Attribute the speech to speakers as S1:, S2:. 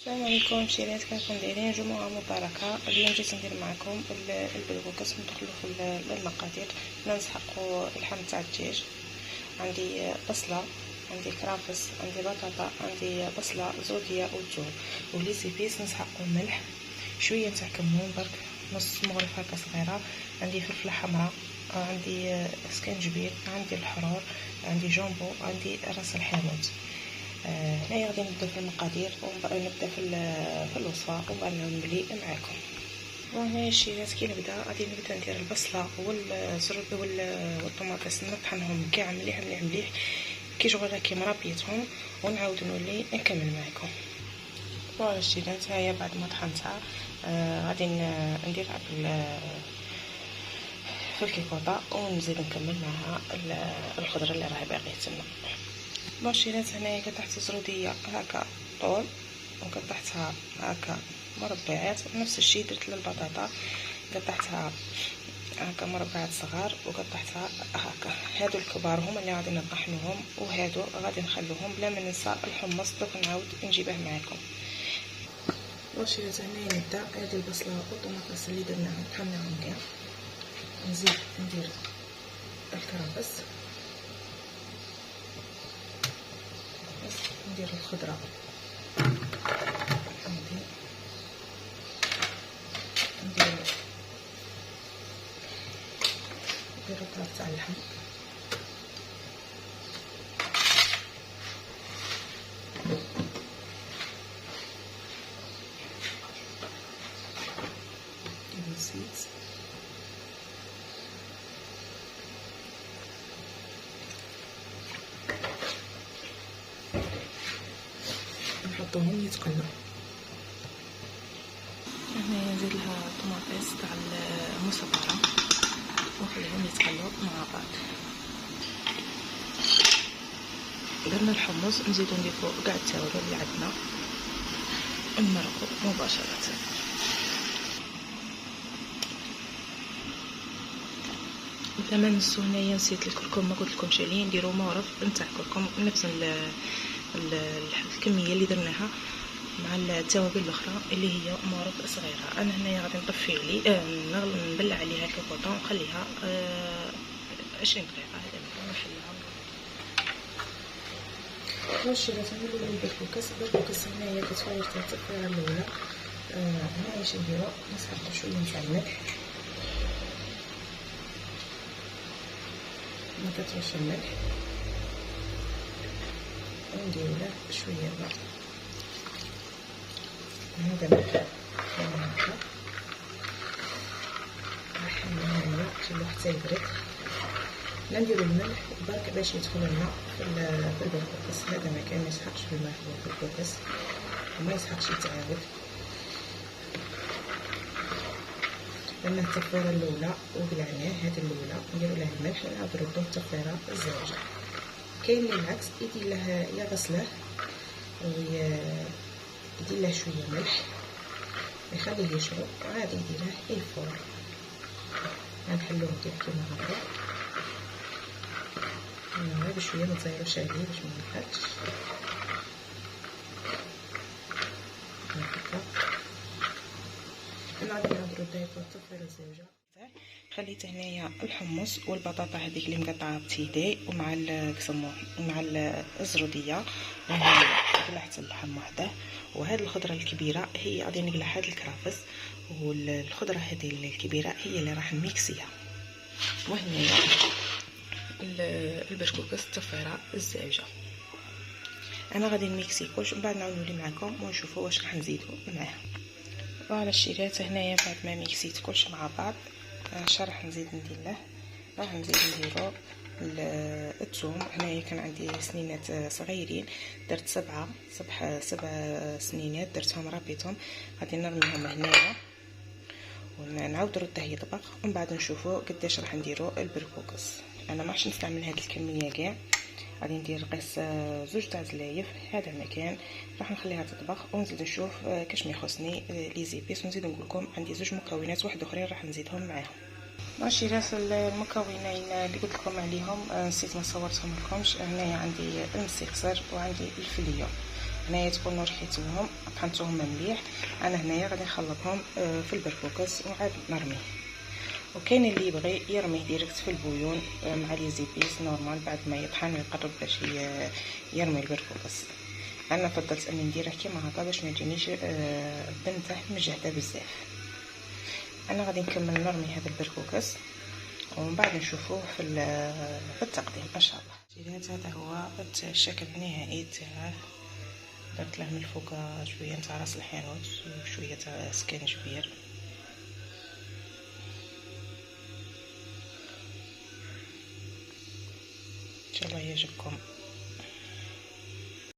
S1: السلام عليكم مشيرات، كيفكم دايرين؟ جمعة مباركة. اليوم جيت ندير معكم البلوكس. ندخلو في المقادير. نسحقو اللحم تاع الدجاج. عندي بصله، عندي كرافس، عندي بطاطا، عندي بصله زوديه وثوم ولي سيبيس. نسحقو ملح، شويه تاع كمون برك، نص مغرفه هكا صغيره. عندي فلفله حمراء، عندي سكنجبير، عندي الحرور، عندي جامبو، عندي راس الحانوت. هنايا غادي نبداو في المقادير ونبدا في الوصفه وبعد نعاود نبلي معاكم. وهنايا الشيرات كي نبدا غادي ندير البصله والزرد والطماطس، نطحنهم كاع مليح مليح مليح كي شغل راكي مرابيتهم، ونعاود نولي نكمل معاكم. فوالا الشيرات، هاهي بعد ما طحنتها غادي ندير في الكيكوطه ونزيد نكمل معها الخضره اللي راهي باقيه تما. الشيرات هنايا قطعت زروديه هكا طول، وقطعتها هكا مربعات. نفس الشيء درت للبطاطا، قطعتها هكا مربعات صغار وقطعتها هكا. هادو الكبار هما اللي غادي نطحنوهم، وهادو غادي نخلوهم. بلا ما ننسى الحمص دوك نعاود نجيبه معاكم. الشيرات هنايا نبدا. هادي البصله والطماطس اللي درناهم طحناهم كاع، نزيد ندير الكرفس، ندير الخضره، ندير الطرف تاع اللحم، ندير الزيت، نحطوهم يتقلوا. هنايا نزيد لها طماطيس تاع المصفره ونخليهم يتقلوا مع بعض. درنا الحمص، نزيدو نضيفو كاع التوابل اللي عندنا ونمرقو مباشره. بلا ما ننسو هنايا نسيت الكركم، ما قلتلكمش عليه، نديرو مورف نتاع كركم نفس الكميه اللي درناها مع التوابل الاخرى اللي هي مورف صغيره. انا هنايا غادي نطفي عليه نبلع عليها الكيكوطه ونخليها 20 دقيقه. هذا مكان نحلها. واش راه نولوا البركوكاس هنايا كتفاير تاع التفويره الاولى. هنايا اش نديرو؟ نسحقو شويه تاع الملح، ما كترش الملح، ونديرو له شويه ماء. هذا ملح هكا، نحملوه الماء نخلوه حتى يبرد. لا نديرو الملح برك باش يدخل الماء في البركوكاس. هذا ما كان يسحقش بالماء في البركوكاس وما يسحقش يتعاود. درنا التفويره الاولى وبلعناه، هذه الاولى نديرو لها الملح ونعاود نردوه التفويره الزوجه. كاين اللي العكس يدير له يا غسله يدير له شويه ملح يخليه يشرب، عادي يديره الفور. غنحلوه كيما هكا، غير بشويه ما تزيروش عليه باش ما ينحرقش هكا. نعاود نردوه التفويره الزوجه. خليت هنايا الحمص والبطاطا هذيك اللي مقطعه بتيدي ومع الكسمون ومع الزروديه، وهي قلعت اللحم وحده. وهذه الخضره الكبيره هي غادي نقلع هذا الكرافس، والخضره هذه الكبيره هي اللي راح نميكسيها. وهنايا البركوكس التفيره الزاوجه. انا غادي نميكسي كلش ومن بعد نعاود نولي معكم ونشوفوا واش راح نزيدو معاه. فوالا الشيرات، هنايا بعد ما ميكسيت كلش مع بعض اش راح نزيد ندير له؟ راح نزيد نديرو الثوم. هنايا كان عندي سنينات صغيرين، درت سبع سنينات درتهم رابيتهم، غادي نرميهم هنايا ونعاود نرده يطبخ ومن بعد نشوفوا قداش راح نديرو البركوكس. انا ما راحش نستعمل هذه الكميه كاع، غادي ندير قيس زوج تاع زلايف. هذا المكان راح نخليها تطبخ ونزيد نشوف كاش ما يخصني لي زيبيس، ونزيد نقول لكم عندي زوج مكونات واحد اخرين راح نزيدهم معاهم. ماشي راس المكونين اللي قلت لكم عليهم نسيت ما صورتهم لكمش. هنايا عندي المسكسر وعندي الفليو. هنايا تكونوا رحيتوهم طحنتوهم مليح. انا هنايا غادي نخلطهم في البركوكس وعاد نرميه. وكاين اللي يبغي يرميه ديريكت في البويون مع لي زيبيس نورمال بعد ما يطحن ويقرب باش يرمي البركوكس. انا فضلت اني نديره كيما هكا باش ما يجينيش بنته مجهده بزاف. انا غادي نكمل نرمي هذا البركوكس ومن بعد نشوفوه في التقديم ان شاء الله. هذا هو الشكل النهائي تاعه. درت له من الفوق شويه تاع راس الحانوت وشويه تاع سكنجبير. ان شاء الله يعجبكم.